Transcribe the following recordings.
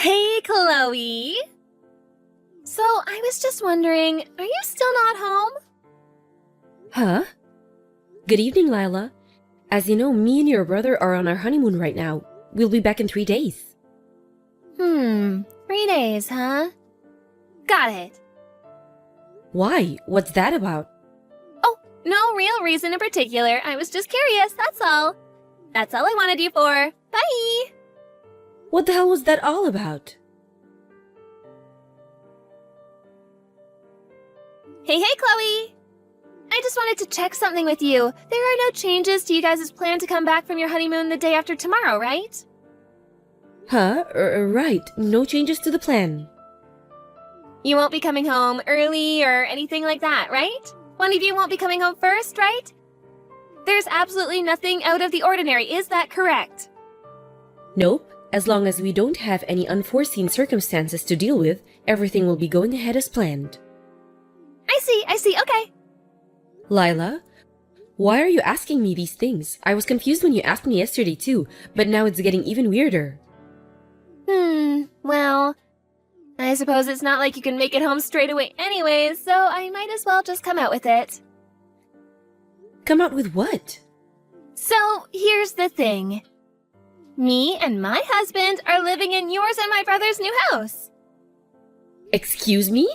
Hey, Chloe! So, I was just wondering, are you still not home? Huh? Good evening, Lila. As you know, me and your brother are on our honeymoon right now. We'll be back in 3 days. 3 days, huh? Got it. Why? What's that about? Oh, no real reason in particular. I was just curious, that's all. That's all I wanted you for. Bye! What the hell was that all about? Hey, Chloe! I just wanted to check something with you. There are no changes to you guys' plan to come back from your honeymoon the day after tomorrow, right? Huh? Right. No changes to the plan. You won't be coming home early or anything like that, right? One of you won't be coming home first, right? There's absolutely nothing out of the ordinary, is that correct? Nope. As long as we don't have any unforeseen circumstances to deal with, everything will be going ahead as planned. I see, okay. Lila? Why are you asking me these things? I was confused when you asked me yesterday too, but now it's getting even weirder. Well, I suppose it's not like you can make it home straight away anyways, so I might as well just come out with it. Come out with what? So, here's the thing. Me and my husband are living in yours and my brother's new house. Excuse me?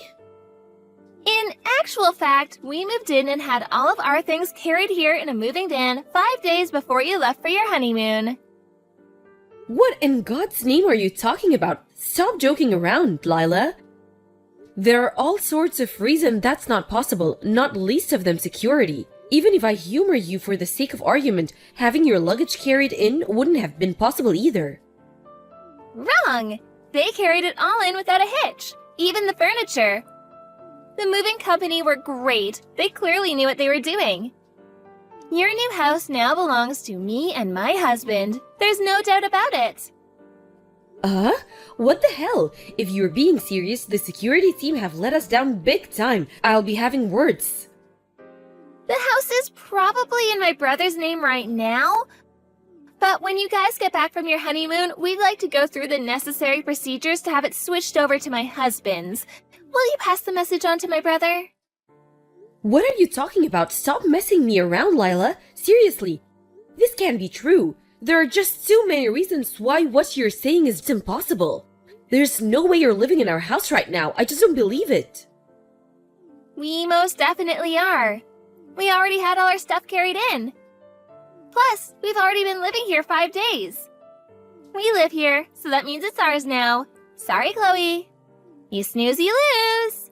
In actual fact, we moved in and had all of our things carried here in a moving van 5 days before you left for your honeymoon. What in God's name are you talking about? Stop joking around, Lila. There are all sorts of reasons that's not possible, not least of them security. Even if I humor you for the sake of argument, having your luggage carried in wouldn't have been possible either. Wrong! They carried it all in without a hitch, even the furniture. The moving company were great. They clearly knew what they were doing. Your new house now belongs to me and my husband. There's no doubt about it. What the hell? If you're being serious, the security team have let us down big time. I'll be having words. The house is probably in my brother's name right now. But when you guys get back from your honeymoon, we'd like to go through the necessary procedures to have it switched over to my husband's. Will you pass the message on to my brother? What are you talking about? Stop messing me around, Lila. Seriously. This can't be true. There are just too many reasons why what you're saying is impossible. There's no way you're living in our house right now. I just don't believe it. We most definitely are. We already had all our stuff carried in. Plus, we've already been living here 5 days. We live here, so that means it's ours now. Sorry, Chloe. You snooze, you lose.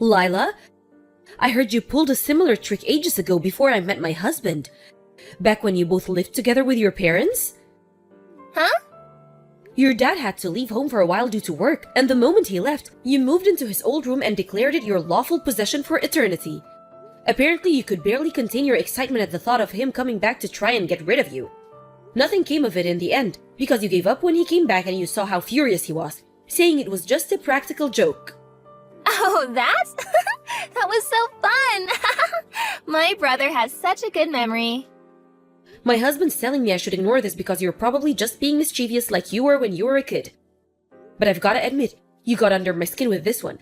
Lila, I heard you pulled a similar trick ages ago before I met my husband. Back when you both lived together with your parents? Huh? Your dad had to leave home for a while due to work, and the moment he left, you moved into his old room and declared it your lawful possession for eternity. Apparently, you could barely contain your excitement at the thought of him coming back to try and get rid of you. Nothing came of it in the end, because you gave up when he came back and you saw how furious he was, saying it was just a practical joke. Oh, that? That was so fun! My brother has such a good memory. My husband's telling me I should ignore this because you're probably just being mischievous like you were when you were a kid. But I've gotta admit, you got under my skin with this one.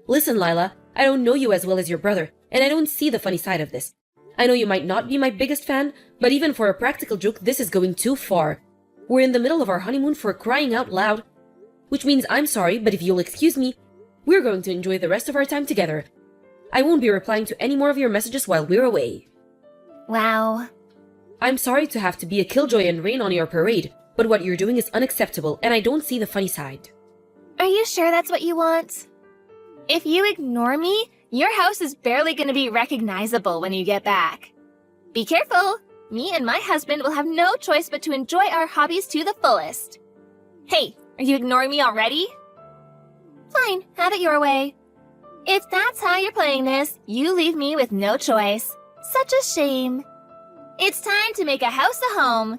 Listen, Lila, I don't know you as well as your brother, and I don't see the funny side of this. I know you might not be my biggest fan, but even for a practical joke, this is going too far. We're in the middle of our honeymoon for crying out loud. Which means I'm sorry, but if you'll excuse me, we're going to enjoy the rest of our time together. I won't be replying to any more of your messages while we're away. Wow. I'm sorry to have to be a killjoy and rain on your parade, but what you're doing is unacceptable, and I don't see the funny side. Are you sure that's what you want? If you ignore me, your house is barely going to be recognizable when you get back. Be careful! Me and my husband will have no choice but to enjoy our hobbies to the fullest. Hey, are you ignoring me already? Fine, have it your way. If that's how you're playing this, you leave me with no choice. Such a shame. It's time to make a house a home.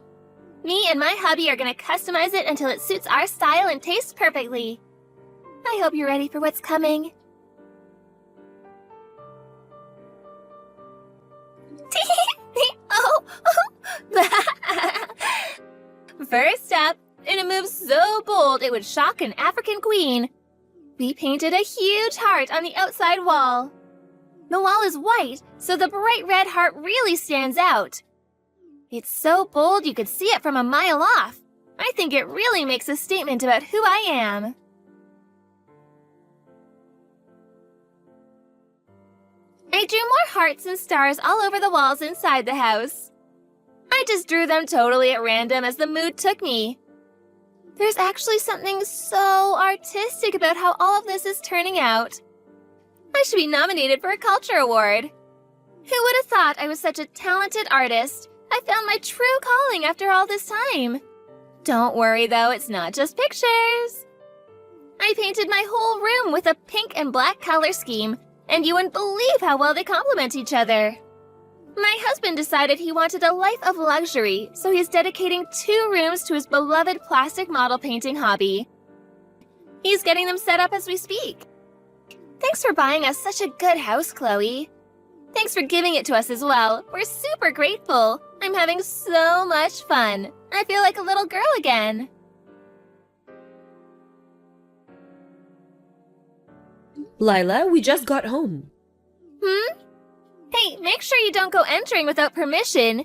Me and my hubby are gonna customize it until it suits our style and tastes perfectly. I hope you're ready for what's coming. First up, in a move so bold it would shock an African queen. We painted a huge heart on the outside wall. The wall is white, so the bright red heart really stands out. It's so bold you could see it from a mile off. I think it really makes a statement about who I am. I drew more hearts and stars all over the walls inside the house. I just drew them totally at random as the mood took me. There's actually something so artistic about how all of this is turning out. I should be nominated for a culture award. Who would have thought I was such a talented artist? I found my true calling after all this time. Don't worry though, it's not just pictures. I painted my whole room with a pink and black color scheme, and you wouldn't believe how well they complement each other. My husband decided he wanted a life of luxury, so he's dedicating 2 rooms to his beloved plastic model painting hobby. He's getting them set up as we speak. Thanks for buying us such a good house, Chloe. Thanks for giving it to us as well. We're super grateful. I'm having so much fun. I feel like a little girl again. Lila, we just got home. Hey, make sure you don't go entering without permission.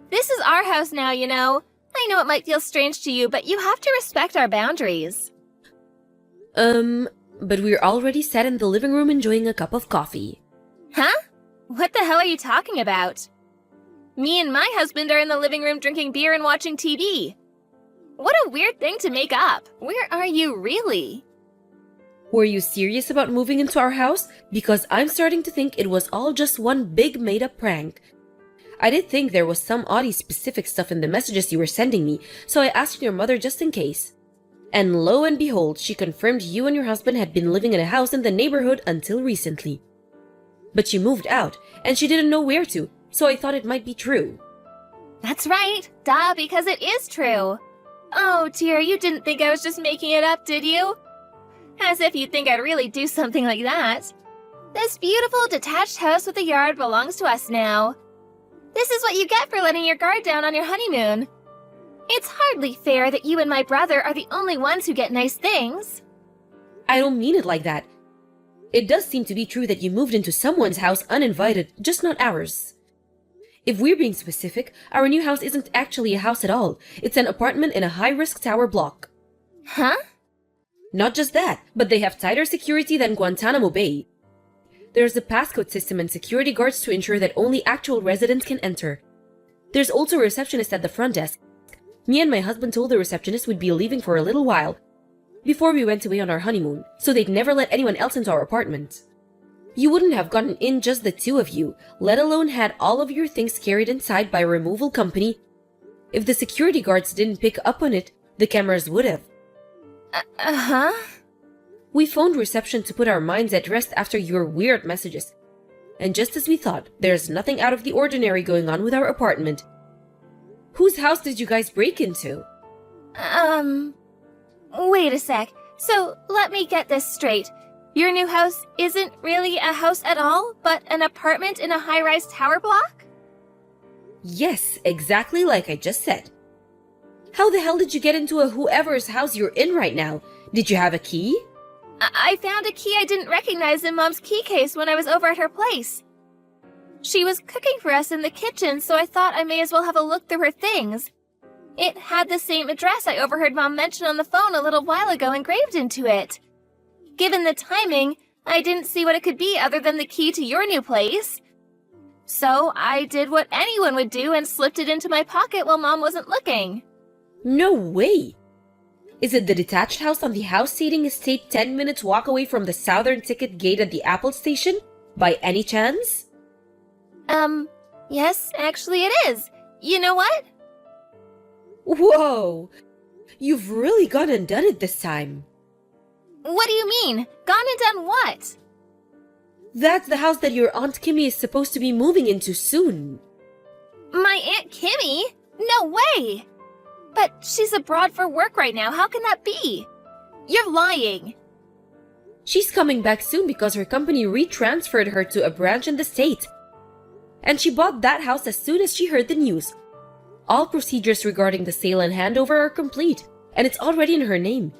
This is our house now, you know. I know it might feel strange to you, but you have to respect our boundaries. But we're already sat in the living room enjoying a cup of coffee. Huh? What the hell are you talking about? Me and my husband are in the living room drinking beer and watching TV. What a weird thing to make up. Where are you really? Were you serious about moving into our house? Because I'm starting to think it was all just one big made-up prank. I did think there was some oddly specific stuff in the messages you were sending me, so I asked your mother just in case. And lo and behold, she confirmed you and your husband had been living in a house in the neighborhood until recently. But she moved out, and she didn't know where to, so I thought it might be true. That's right. Duh, because it is true. Oh dear, you didn't think I was just making it up, did you? As if you'd think I'd really do something like that. This beautiful detached house with a yard belongs to us now. This is what you get for letting your guard down on your honeymoon. It's hardly fair that you and my brother are the only ones who get nice things. I don't mean it like that. It does seem to be true that you moved into someone's house uninvited, just not ours. If we're being specific, our new house isn't actually a house at all. It's an apartment in a high-risk tower block. Huh? Not just that, but they have tighter security than Guantanamo Bay. There's a passcode system and security guards to ensure that only actual residents can enter. There's also a receptionist at the front desk. Me and my husband told the receptionist we'd be leaving for a little while before we went away on our honeymoon, so they'd never let anyone else into our apartment. You wouldn't have gotten in just the 2 of you, let alone had all of your things carried inside by a removal company. If the security guards didn't pick up on it, the cameras would have. Uh-huh? We phoned reception to put our minds at rest after your weird messages. And just as we thought, there's nothing out of the ordinary going on with our apartment. Whose house did you guys break into? Wait a sec. So, let me get this straight. Your new house isn't really a house at all, but an apartment in a high-rise tower block? Yes, exactly like I just said. How the hell did you get into a whoever's house you're in right now? Did you have a key? I found a key I didn't recognize in Mom's key case when I was over at her place. She was cooking for us in the kitchen, so I thought I may as well have a look through her things. It had the same address I overheard Mom mention on the phone a little while ago engraved into it. Given the timing, I didn't see what it could be other than the key to your new place. So I did what anyone would do and slipped it into my pocket while Mom wasn't looking. No way! Is it the detached house on the house seating estate 10 minutes walk away from the southern ticket gate at the Apple station? By any chance? Yes, actually it is. You know what? Whoa! You've really gone and done it this time. What do you mean? Gone and done what? That's the house that your Aunt Kimmy is supposed to be moving into soon. My Aunt Kimmy? No way! But she's abroad for work right now. How can that be? You're lying. She's coming back soon because her company retransferred her to a branch in the state. And she bought that house as soon as she heard the news. All procedures regarding the sale and handover are complete. and it's already in her name.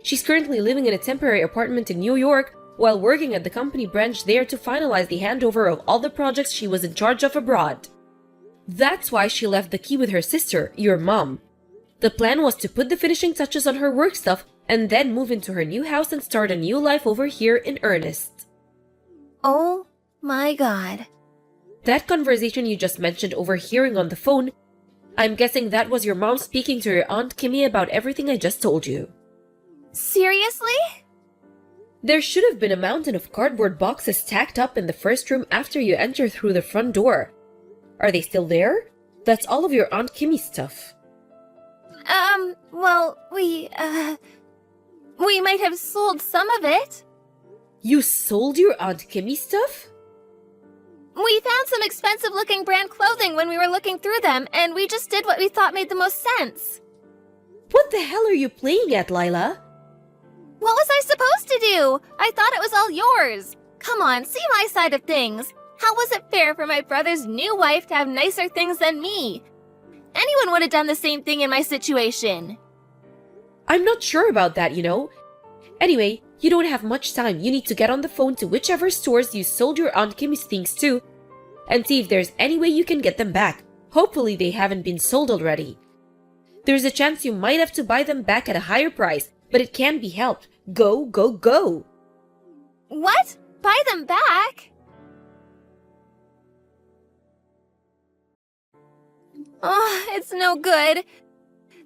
She's currently living in a temporary apartment in New York while working at the company branch there to finalize the handover of all the projects she was in charge of abroad. That's why she left the key with her sister, your mom. The plan was to put the finishing touches on her work stuff and then move into her new house and start a new life over here in earnest. Oh my god. That conversation you just mentioned overhearing on the phone, I'm guessing that was your mom speaking to your Aunt Kimmy about everything I just told you. Seriously? There should have been a mountain of cardboard boxes stacked up in the first room after you enter through the front door. Are they still there? That's all of your Aunt Kimmy's stuff. Well, we might have sold some of it. You sold your Aunt Kimmy's stuff? We found some expensive-looking brand clothing when we were looking through them, and we just did what we thought made the most sense. What the hell are you playing at, Lila? What was I supposed to do? I thought it was all yours. Come on, see my side of things. How was it fair for my brother's new wife to have nicer things than me? Anyone would have done the same thing in my situation. I'm not sure about that, you know. Anyway, you don't have much time. You need to get on the phone to whichever stores you sold your Aunt Kimmy's things to and see if there's any way you can get them back. Hopefully they haven't been sold already. There's a chance you might have to buy them back at a higher price, but it can be helped. Go, go, go! What? Buy them back? Oh, it's no good.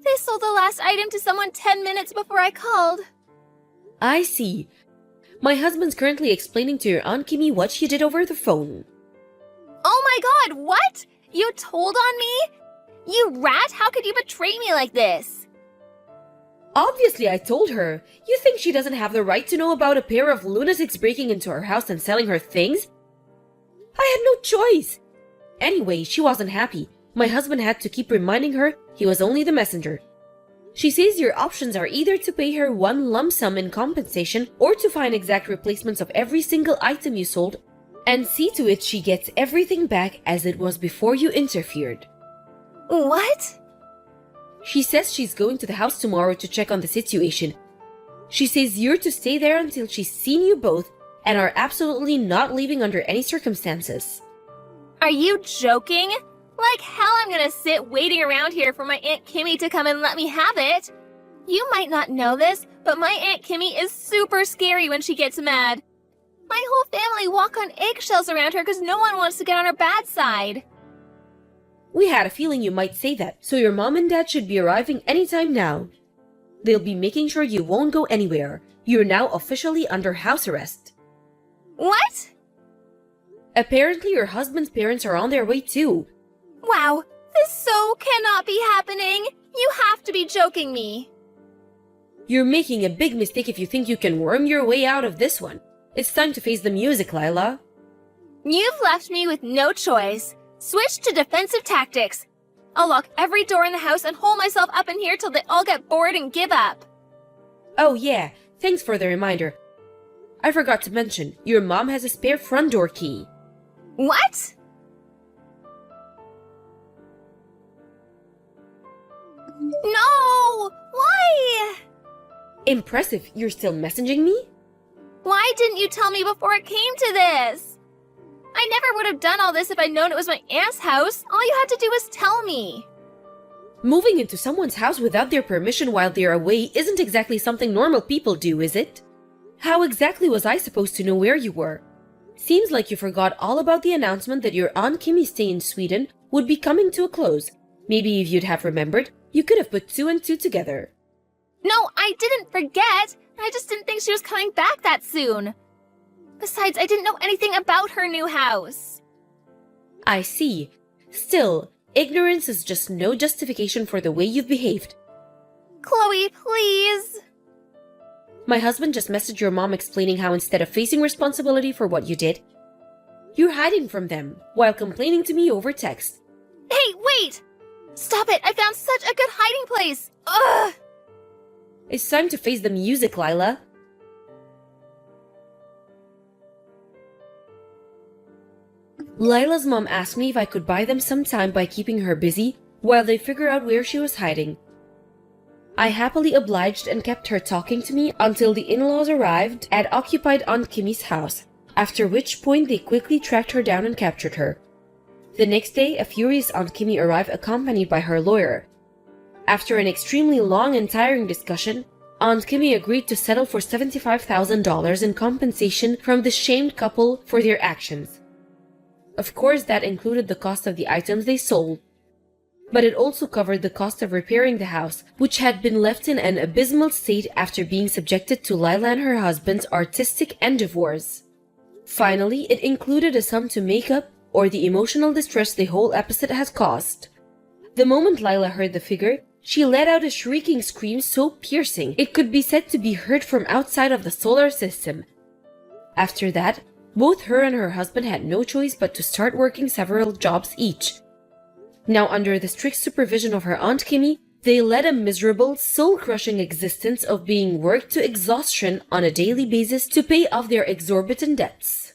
They sold the last item to someone 10 minutes before I called. I see. My husband's currently explaining to your Aunt Kimmy what she did over the phone. Oh my god, what? You told on me? You rat, how could you betray me like this? Obviously, I told her. You think she doesn't have the right to know about a pair of lunatics breaking into her house and selling her things? I had no choice. Anyway, she wasn't happy. My husband had to keep reminding her he was only the messenger. She says your options are either to pay her one lump sum in compensation or to find exact replacements of every single item you sold and see to it she gets everything back as it was before you interfered. What? She says she's going to the house tomorrow to check on the situation. She says you're to stay there until she's seen you both and are absolutely not leaving under any circumstances. Are you joking? Like hell I'm gonna sit waiting around here for my Aunt Kimmy to come and let me have it. You might not know this, but my Aunt Kimmy is super scary when she gets mad. My whole family walk on eggshells around her because no one wants to get on her bad side. We had a feeling you might say that, so your mom and dad should be arriving anytime now. They'll be making sure you won't go anywhere. You're now officially under house arrest. What? Apparently your husband's parents are on their way too. Wow, this so cannot be happening. You have to be joking me. You're making a big mistake if you think you can worm your way out of this one. It's time to face the music, Lila. You've left me with no choice. Switch to defensive tactics. I'll lock every door in the house and hole myself up in here till they all get bored and give up. Oh yeah, thanks for the reminder. I forgot to mention, your mom has a spare front door key. What? No! Why? Impressive, you're still messaging me? Why didn't you tell me before it came to this? I never would have done all this if I'd known it was my aunt's house. All you had to do was tell me. Moving into someone's house without their permission while they're away isn't exactly something normal people do, is it? How exactly was I supposed to know where you were? Seems like you forgot all about the announcement that your Aunt Kimmy's stay in Sweden would be coming to a close. Maybe if you'd have remembered, you could have put two and two together. No, I didn't forget. I just didn't think she was coming back that soon. Besides, I didn't know anything about her new house. I see. Still, ignorance is just no justification for the way you've behaved. Chloe, please. My husband just messaged your mom explaining how instead of facing responsibility for what you did, you're hiding from them while complaining to me over text. Hey, wait! Stop it! I found such a good hiding place! Ugh! It's time to face the music, Lila. Lila's mom asked me if I could buy them some time by keeping her busy while they figure out where she was hiding. I happily obliged and kept her talking to me until the in-laws arrived and occupied Aunt Kimmy's house, after which point they quickly tracked her down and captured her. The next day, a furious Aunt Kimmy arrived accompanied by her lawyer. After an extremely long and tiring discussion, Aunt Kimmy agreed to settle for $75,000 in compensation from the shamed couple for their actions. Of course, that included the cost of the items they sold, but it also covered the cost of repairing the house, which had been left in an abysmal state after being subjected to Lila and her husband's artistic endeavors. Finally, it included a sum to make up or the emotional distress the whole episode has caused. The moment Lila heard the figure, she let out a shrieking scream so piercing it could be said to be heard from outside of the solar system. After that, both her and her husband had no choice but to start working several jobs each. Now, under the strict supervision of her Aunt Kimmy, they led a miserable, soul-crushing existence of being worked to exhaustion on a daily basis to pay off their exorbitant debts.